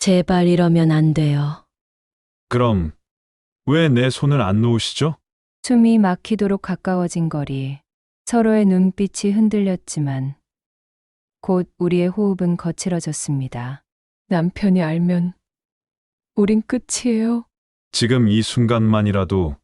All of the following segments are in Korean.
제발 이러면 안 돼요. 그럼 왜 내 손을 안 놓으시죠? 숨이 막히도록 가까워진 거리. 서로의 눈빛이 흔들렸지만 곧 우리의 호흡은 거칠어졌습니다. 남편이 알면 우린 끝이에요. 지금 이 순간만이라도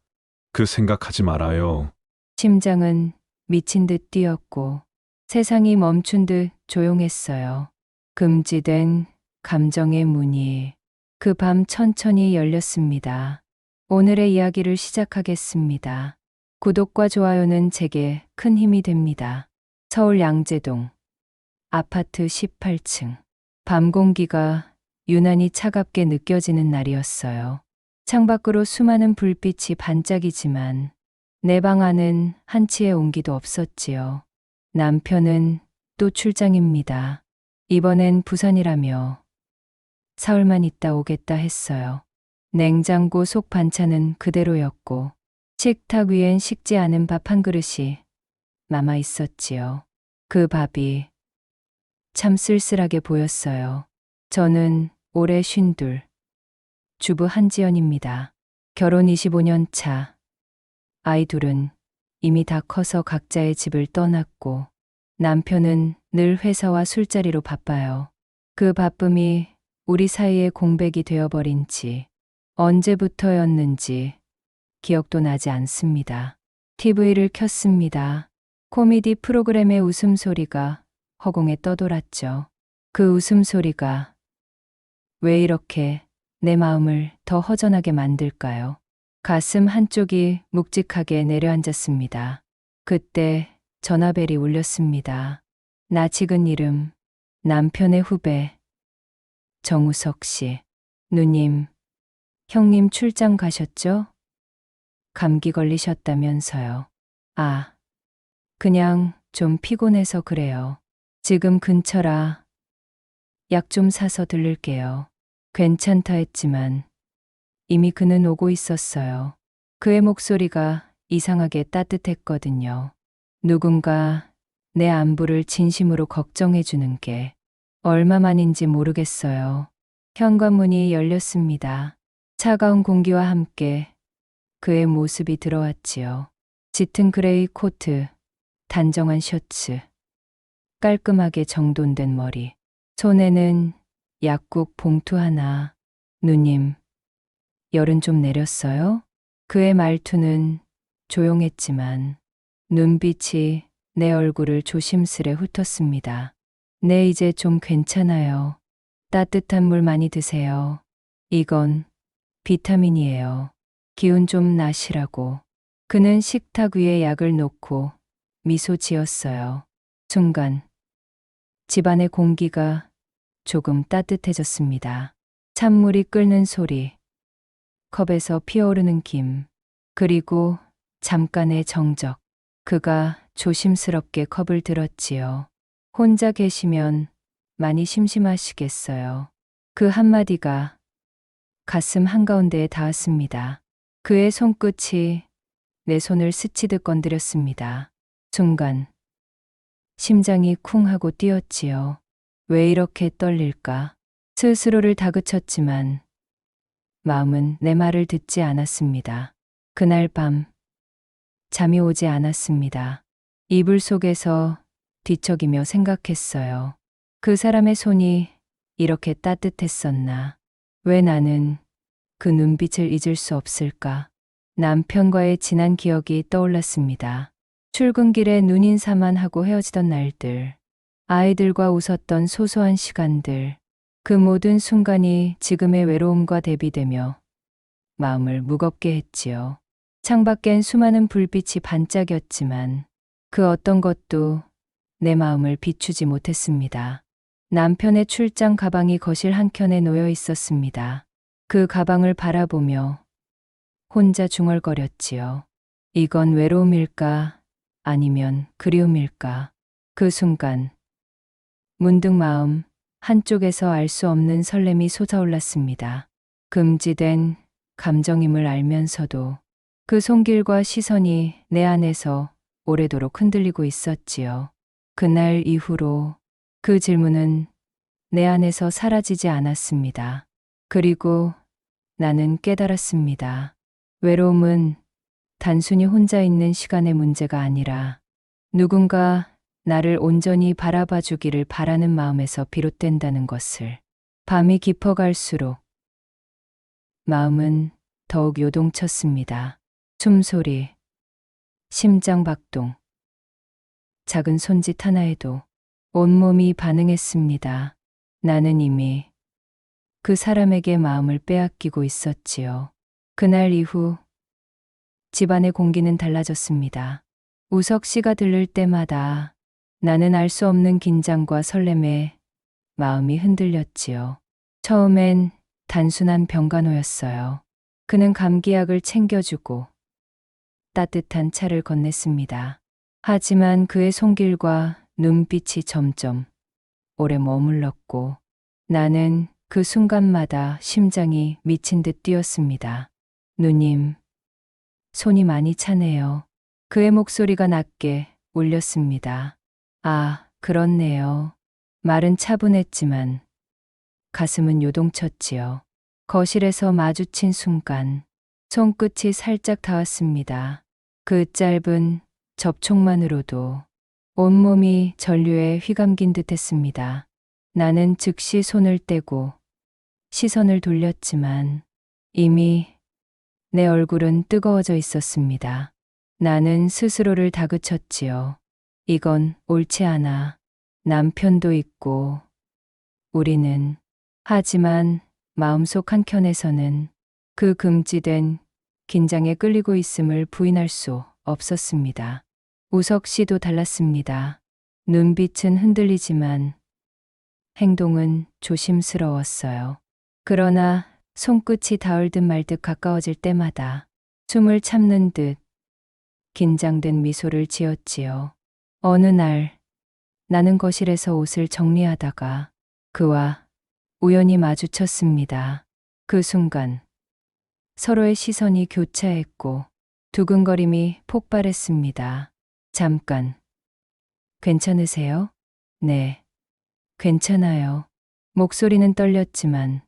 그 생각하지 말아요. 심장은 미친 듯 뛰었고 세상이 멈춘 듯 조용했어요. 금지된 감정의 문이 그 밤 천천히 열렸습니다. 오늘의 이야기를 시작하겠습니다. 구독과 좋아요는 제게 큰 힘이 됩니다. 서울 양재동 아파트 18층. 밤 공기가 유난히 차갑게 느껴지는 날이었어요. 창밖으로 수많은 불빛이 반짝이지만 내 방 안은 한치의 온기도 없었지요. 남편은 또 출장입니다. 이번엔 부산이라며 사흘만 있다 오겠다 했어요. 냉장고 속 반찬은 그대로였고 식탁 위엔 식지 않은 밥 한 그릇이 남아 있었지요. 그 밥이 참 쓸쓸하게 보였어요. 저는 올해 52, 주부 한지연입니다. 결혼 25년 차. 아이 둘은 이미 다 커서 각자의 집을 떠났고 남편은 늘 회사와 술자리로 바빠요. 그 바쁨이 우리 사이의 공백이 되어버린 지 언제부터였는지 기억도 나지 않습니다. TV를 켰습니다. 코미디 프로그램의 웃음소리가 허공에 떠돌았죠. 그 웃음소리가 왜 이렇게 내 마음을 더 허전하게 만들까요? 가슴 한쪽이 묵직하게 내려앉았습니다. 그때 전화벨이 울렸습니다. 낯익은 이름, 남편의 후배, 정우석 씨. 누님, 형님 출장 가셨죠? 감기 걸리셨다면서요. 아, 그냥 좀 피곤해서 그래요. 지금 근처라 약 좀 사서 들를게요. 괜찮다 했지만 이미 그는 오고 있었어요. 그의 목소리가 이상하게 따뜻했거든요. 누군가 내 안부를 진심으로 걱정해 주는 게 얼마만인지 모르겠어요. 현관문이 열렸습니다. 차가운 공기와 함께 그의 모습이 들어왔지요. 짙은 그레이 코트, 단정한 셔츠, 깔끔하게 정돈된 머리. 손에는 약국 봉투 하나. 누님, 열은 좀 내렸어요? 그의 말투는 조용했지만 눈빛이 내 얼굴을 조심스레 훑었습니다. 네, 이제 좀 괜찮아요. 따뜻한 물 많이 드세요. 이건 비타민이에요. 기운 좀 나시라고. 그는 식탁 위에 약을 놓고 미소 지었어요. 순간 집안의 공기가 조금 따뜻해졌습니다. 찬물이 끓는 소리, 컵에서 피어오르는 김, 그리고 잠깐의 정적. 그가 조심스럽게 컵을 들었지요. 혼자 계시면 많이 심심하시겠어요. 그 한마디가 가슴 한가운데에 닿았습니다. 그의 손끝이 내 손을 스치듯 건드렸습니다. 순간 심장이 쿵 하고 뛰었지요. 왜 이렇게 떨릴까? 스스로를 다그쳤지만 마음은 내 말을 듣지 않았습니다. 그날 밤 잠이 오지 않았습니다. 이불 속에서 뒤척이며 생각했어요. 그 사람의 손이 이렇게 따뜻했었나? 왜 나는 그 눈빛을 잊을 수 없을까? 남편과의 지난 기억이 떠올랐습니다. 출근길에 눈인사만 하고 헤어지던 날들, 아이들과 웃었던 소소한 시간들, 그 모든 순간이 지금의 외로움과 대비되며 마음을 무겁게 했지요. 창밖엔 수많은 불빛이 반짝였지만 그 어떤 것도 내 마음을 비추지 못했습니다. 남편의 출장 가방이 거실 한켠에 놓여 있었습니다. 그 가방을 바라보며 혼자 중얼거렸지요. 이건 외로움일까? 아니면 그리움일까? 그 순간 문득 마음 한쪽에서 알 수 없는 설렘이 솟아올랐습니다. 금지된 감정임을 알면서도 그 손길과 시선이 내 안에서 오래도록 흔들리고 있었지요. 그날 이후로 그 질문은 내 안에서 사라지지 않았습니다. 그리고 나는 깨달았습니다. 외로움은 단순히 혼자 있는 시간의 문제가 아니라 누군가 나를 온전히 바라봐 주기를 바라는 마음에서 비롯된다는 것을. 밤이 깊어갈수록 마음은 더욱 요동쳤습니다. 숨소리, 심장 박동, 작은 손짓 하나에도 온몸이 반응했습니다. 나는 이미 그 사람에게 마음을 빼앗기고 있었지요. 그날 이후 집안의 공기는 달라졌습니다. 우석 씨가 들를 때마다 나는 알 수 없는 긴장과 설렘에 마음이 흔들렸지요. 처음엔 단순한 병간호였어요. 그는 감기약을 챙겨주고 따뜻한 차를 건넸습니다. 하지만 그의 손길과 눈빛이 점점 오래 머물렀고 나는 그 순간마다 심장이 미친 듯 뛰었습니다. 누님, 손이 많이 차네요. 그의 목소리가 낮게 울렸습니다. 아, 그렇네요. 말은 차분했지만 가슴은 요동쳤지요. 거실에서 마주친 순간 손끝이 살짝 닿았습니다. 그 짧은 접촉만으로도 온몸이 전류에 휘감긴 듯 했습니다. 나는 즉시 손을 떼고 시선을 돌렸지만 이미 내 얼굴은 뜨거워져 있었습니다. 나는 스스로를 다그쳤지요. 이건 옳지 않아. 남편도 있고 우리는. 하지만 마음속 한켠에서는 그 금지된 긴장에 끌리고 있음을 부인할 수 없었습니다. 우석 씨도 달랐습니다. 눈빛은 흔들리지만 행동은 조심스러웠어요. 그러나 손끝이 닿을 듯 말 듯 가까워질 때마다 숨을 참는 듯 긴장된 미소를 지었지요. 어느 날 나는 거실에서 옷을 정리하다가 그와 우연히 마주쳤습니다. 그 순간 서로의 시선이 교차했고 두근거림이 폭발했습니다. 잠깐. 괜찮으세요? 네. 괜찮아요. 목소리는 떨렸지만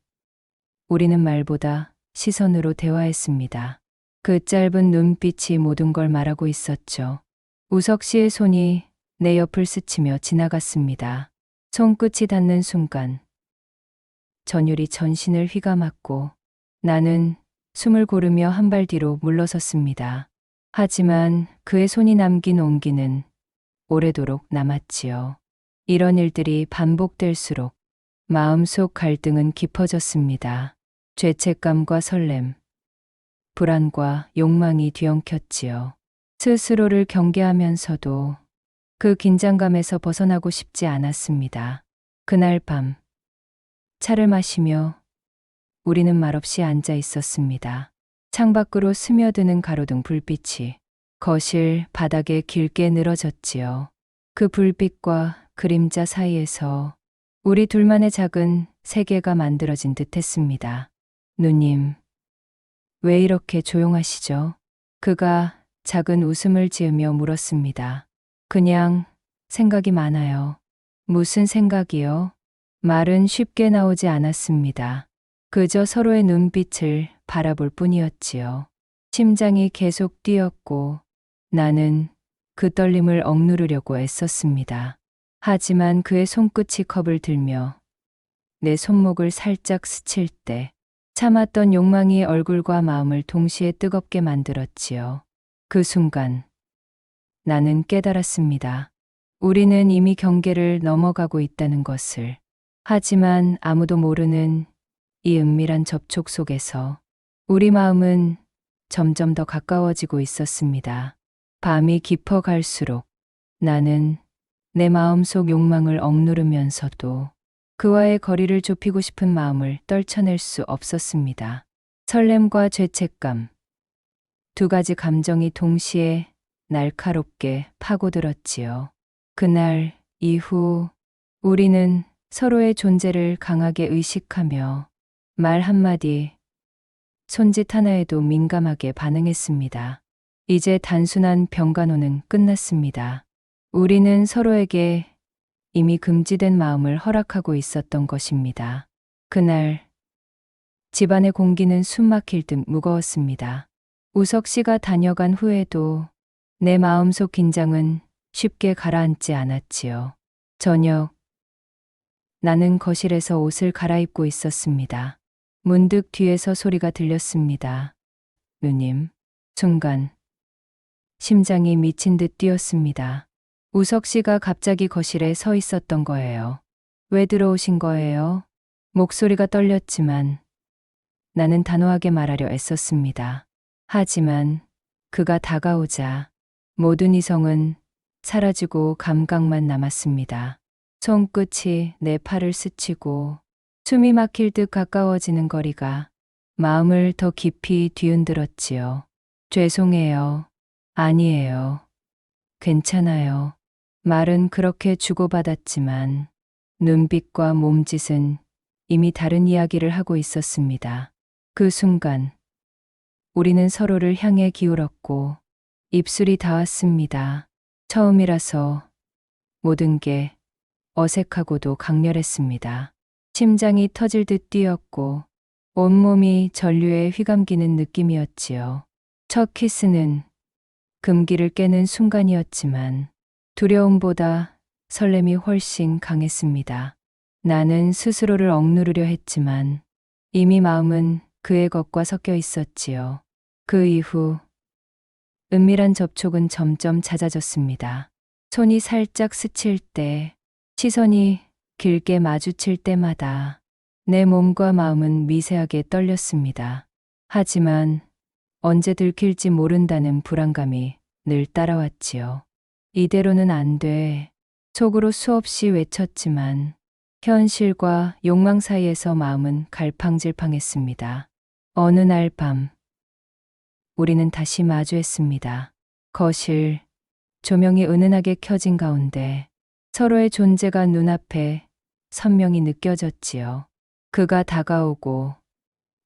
우리는 말보다 시선으로 대화했습니다. 그 짧은 눈빛이 모든 걸 말하고 있었죠. 우석 씨의 손이 내 옆을 스치며 지나갔습니다. 손끝이 닿는 순간 전율이 전신을 휘감았고 나는 숨을 고르며 한 발 뒤로 물러섰습니다. 하지만 그의 손이 남긴 온기는 오래도록 남았지요. 이런 일들이 반복될수록 마음속 갈등은 깊어졌습니다. 죄책감과 설렘, 불안과 욕망이 뒤엉켰지요. 스스로를 경계하면서도 그 긴장감에서 벗어나고 싶지 않았습니다. 그날 밤 차를 마시며 우리는 말없이 앉아 있었습니다. 창밖으로 스며드는 가로등 불빛이 거실 바닥에 길게 늘어졌지요. 그 불빛과 그림자 사이에서 우리 둘만의 작은 세계가 만들어진 듯 했습니다. 누님, 왜 이렇게 조용하시죠? 그가 작은 웃음을 지으며 물었습니다. 그냥 생각이 많아요. 무슨 생각이요? 말은 쉽게 나오지 않았습니다. 그저 서로의 눈빛을 바라볼 뿐이었지요. 심장이 계속 뛰었고 나는 그 떨림을 억누르려고 애썼습니다. 하지만 그의 손끝이 컵을 들며 내 손목을 살짝 스칠 때 참았던 욕망이 얼굴과 마음을 동시에 뜨겁게 만들었지요. 그 순간 나는 깨달았습니다. 우리는 이미 경계를 넘어가고 있다는 것을. 하지만 아무도 모르는 이 은밀한 접촉 속에서 우리 마음은 점점 더 가까워지고 있었습니다. 밤이 깊어갈수록 나는 내 마음속 욕망을 억누르면서도 그와의 거리를 좁히고 싶은 마음을 떨쳐낼 수 없었습니다. 설렘과 죄책감, 두 가지 감정이 동시에 날카롭게 파고들었지요. 그날 이후 우리는 서로의 존재를 강하게 의식하며 말 한마디, 손짓 하나에도 민감하게 반응했습니다. 이제 단순한 병간호는 끝났습니다. 우리는 서로에게 이미 금지된 마음을 허락하고 있었던 것입니다. 그날 집안의 공기는 숨막힐 듯 무거웠습니다. 우석 씨가 다녀간 후에도 내 마음속 긴장은 쉽게 가라앉지 않았지요. 저녁, 나는 거실에서 옷을 갈아입고 있었습니다. 문득 뒤에서 소리가 들렸습니다. 누님. 순간 심장이 미친 듯 뛰었습니다. 우석 씨가 갑자기 거실에 서 있었던 거예요. 왜 들어오신 거예요? 목소리가 떨렸지만 나는 단호하게 말하려 애썼습니다. 하지만 그가 다가오자 모든 이성은 사라지고 감각만 남았습니다. 손끝이 내 팔을 스치고 숨이 막힐 듯 가까워지는 거리가 마음을 더 깊이 뒤흔들었지요. 죄송해요. 아니에요. 괜찮아요. 말은 그렇게 주고받았지만 눈빛과 몸짓은 이미 다른 이야기를 하고 있었습니다. 그 순간 우리는 서로를 향해 기울었고 입술이 닿았습니다. 처음이라서 모든 게 어색하고도 강렬했습니다. 심장이 터질 듯 뛰었고 온몸이 전류에 휘감기는 느낌이었지요. 첫 키스는 금기를 깨는 순간이었지만 두려움보다 설렘이 훨씬 강했습니다. 나는 스스로를 억누르려 했지만 이미 마음은 그의 것과 섞여 있었지요. 그 이후 은밀한 접촉은 점점 잦아졌습니다. 손이 살짝 스칠 때, 시선이 길게 마주칠 때마다 내 몸과 마음은 미세하게 떨렸습니다. 하지만 언제 들킬지 모른다는 불안감이 늘 따라왔지요. 이대로는 안 돼. 속으로 수없이 외쳤지만 현실과 욕망 사이에서 마음은 갈팡질팡했습니다. 어느 날 밤, 우리는 다시 마주했습니다. 거실, 조명이 은은하게 켜진 가운데 서로의 존재가 눈앞에 선명히 느껴졌지요. 그가 다가오고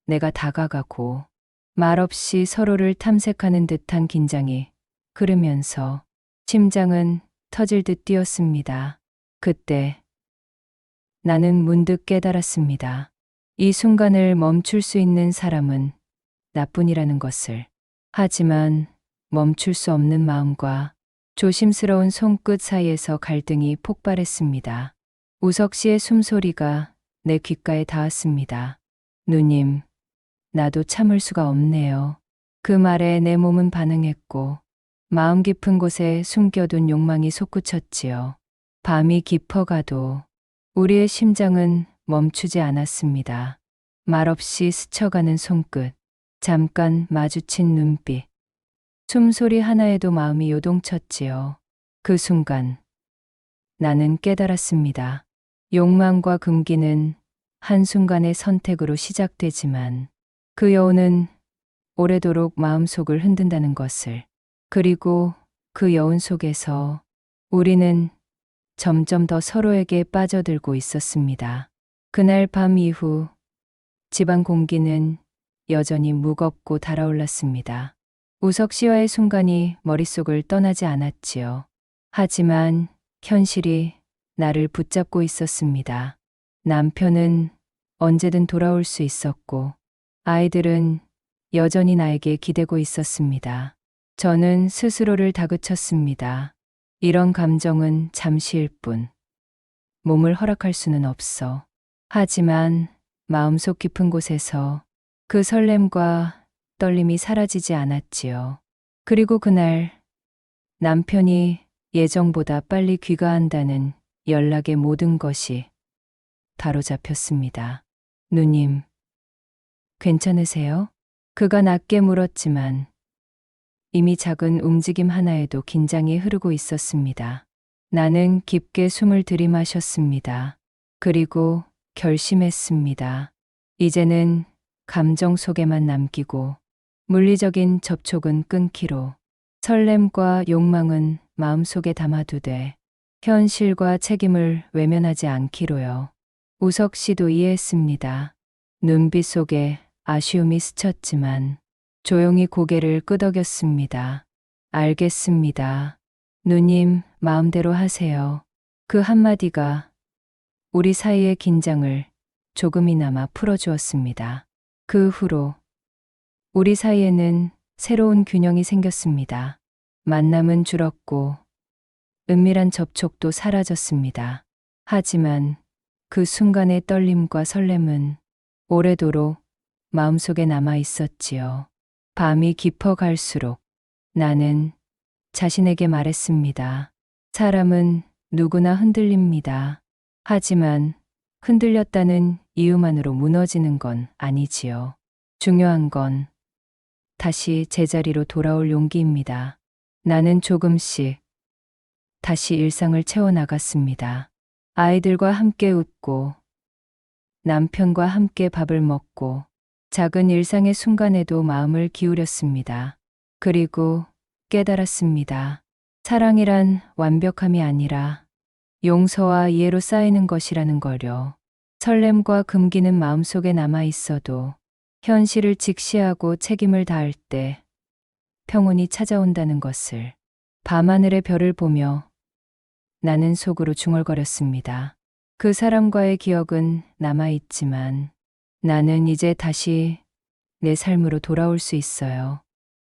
내가 다가가고 말없이 서로를 탐색하는 듯한 긴장이 흐르면서 심장은 터질 듯 뛰었습니다. 그때 나는 문득 깨달았습니다. 이 순간을 멈출 수 있는 사람은 나뿐이라는 것을. 하지만 멈출 수 없는 마음과 조심스러운 손끝 사이에서 갈등이 폭발했습니다. 우석 씨의 숨소리가 내 귓가에 닿았습니다. 누님, 나도 참을 수가 없네요. 그 말에 내 몸은 반응했고 마음 깊은 곳에 숨겨둔 욕망이 솟구쳤지요. 밤이 깊어가도 우리의 심장은 멈추지 않았습니다. 말없이 스쳐가는 손끝, 잠깐 마주친 눈빛, 숨소리 하나에도 마음이 요동쳤지요. 그 순간 나는 깨달았습니다. 욕망과 금기는 한순간의 선택으로 시작되지만 그 여운은 오래도록 마음속을 흔든다는 것을. 그리고 그 여운 속에서 우리는 점점 더 서로에게 빠져들고 있었습니다. 그날 밤 이후 집안 공기는 여전히 무겁고 달아올랐습니다. 우석 씨와의 순간이 머릿속을 떠나지 않았지요. 하지만 현실이 나를 붙잡고 있었습니다. 남편은 언제든 돌아올 수 있었고 아이들은 여전히 나에게 기대고 있었습니다. 저는 스스로를 다그쳤습니다. 이런 감정은 잠시일 뿐. 몸을 허락할 수는 없어. 하지만 마음속 깊은 곳에서 그 설렘과 떨림이 사라지지 않았지요. 그리고 그날 남편이 예정보다 빨리 귀가한다는 연락의 모든 것이 바로잡혔습니다. 누님, 괜찮으세요? 그가 낮게 물었지만 이미 작은 움직임 하나에도 긴장이 흐르고 있었습니다. 나는 깊게 숨을 들이마셨습니다. 그리고 결심했습니다. 이제는 감정 속에만 남기고 물리적인 접촉은 끊기로, 설렘과 욕망은 마음속에 담아두되 현실과 책임을 외면하지 않기로요. 우석 씨도 이해했습니다. 눈빛 속에 아쉬움이 스쳤지만 조용히 고개를 끄덕였습니다. 알겠습니다. 누님, 마음대로 하세요. 그 한마디가 우리 사이의 긴장을 조금이나마 풀어주었습니다. 그 후로 우리 사이에는 새로운 균형이 생겼습니다. 만남은 줄었고 은밀한 접촉도 사라졌습니다. 하지만 그 순간의 떨림과 설렘은 오래도록 마음속에 남아 있었지요. 밤이 깊어갈수록 나는 자신에게 말했습니다. 사람은 누구나 흔들립니다. 하지만 흔들렸다는 이유만으로 무너지는 건 아니지요. 중요한 건 다시 제자리로 돌아올 용기입니다. 나는 조금씩 다시 일상을 채워나갔습니다. 아이들과 함께 웃고 남편과 함께 밥을 먹고 작은 일상의 순간에도 마음을 기울였습니다. 그리고 깨달았습니다. 사랑이란 완벽함이 아니라 용서와 이해로 쌓이는 것이라는 거요. 설렘과 금기는 마음속에 남아 있어도 현실을 직시하고 책임을 다할 때 평온이 찾아온다는 것을. 밤하늘의 별을 보며 나는 속으로 중얼거렸습니다. 그 사람과의 기억은 남아있지만 나는 이제 다시 내 삶으로 돌아올 수 있어요.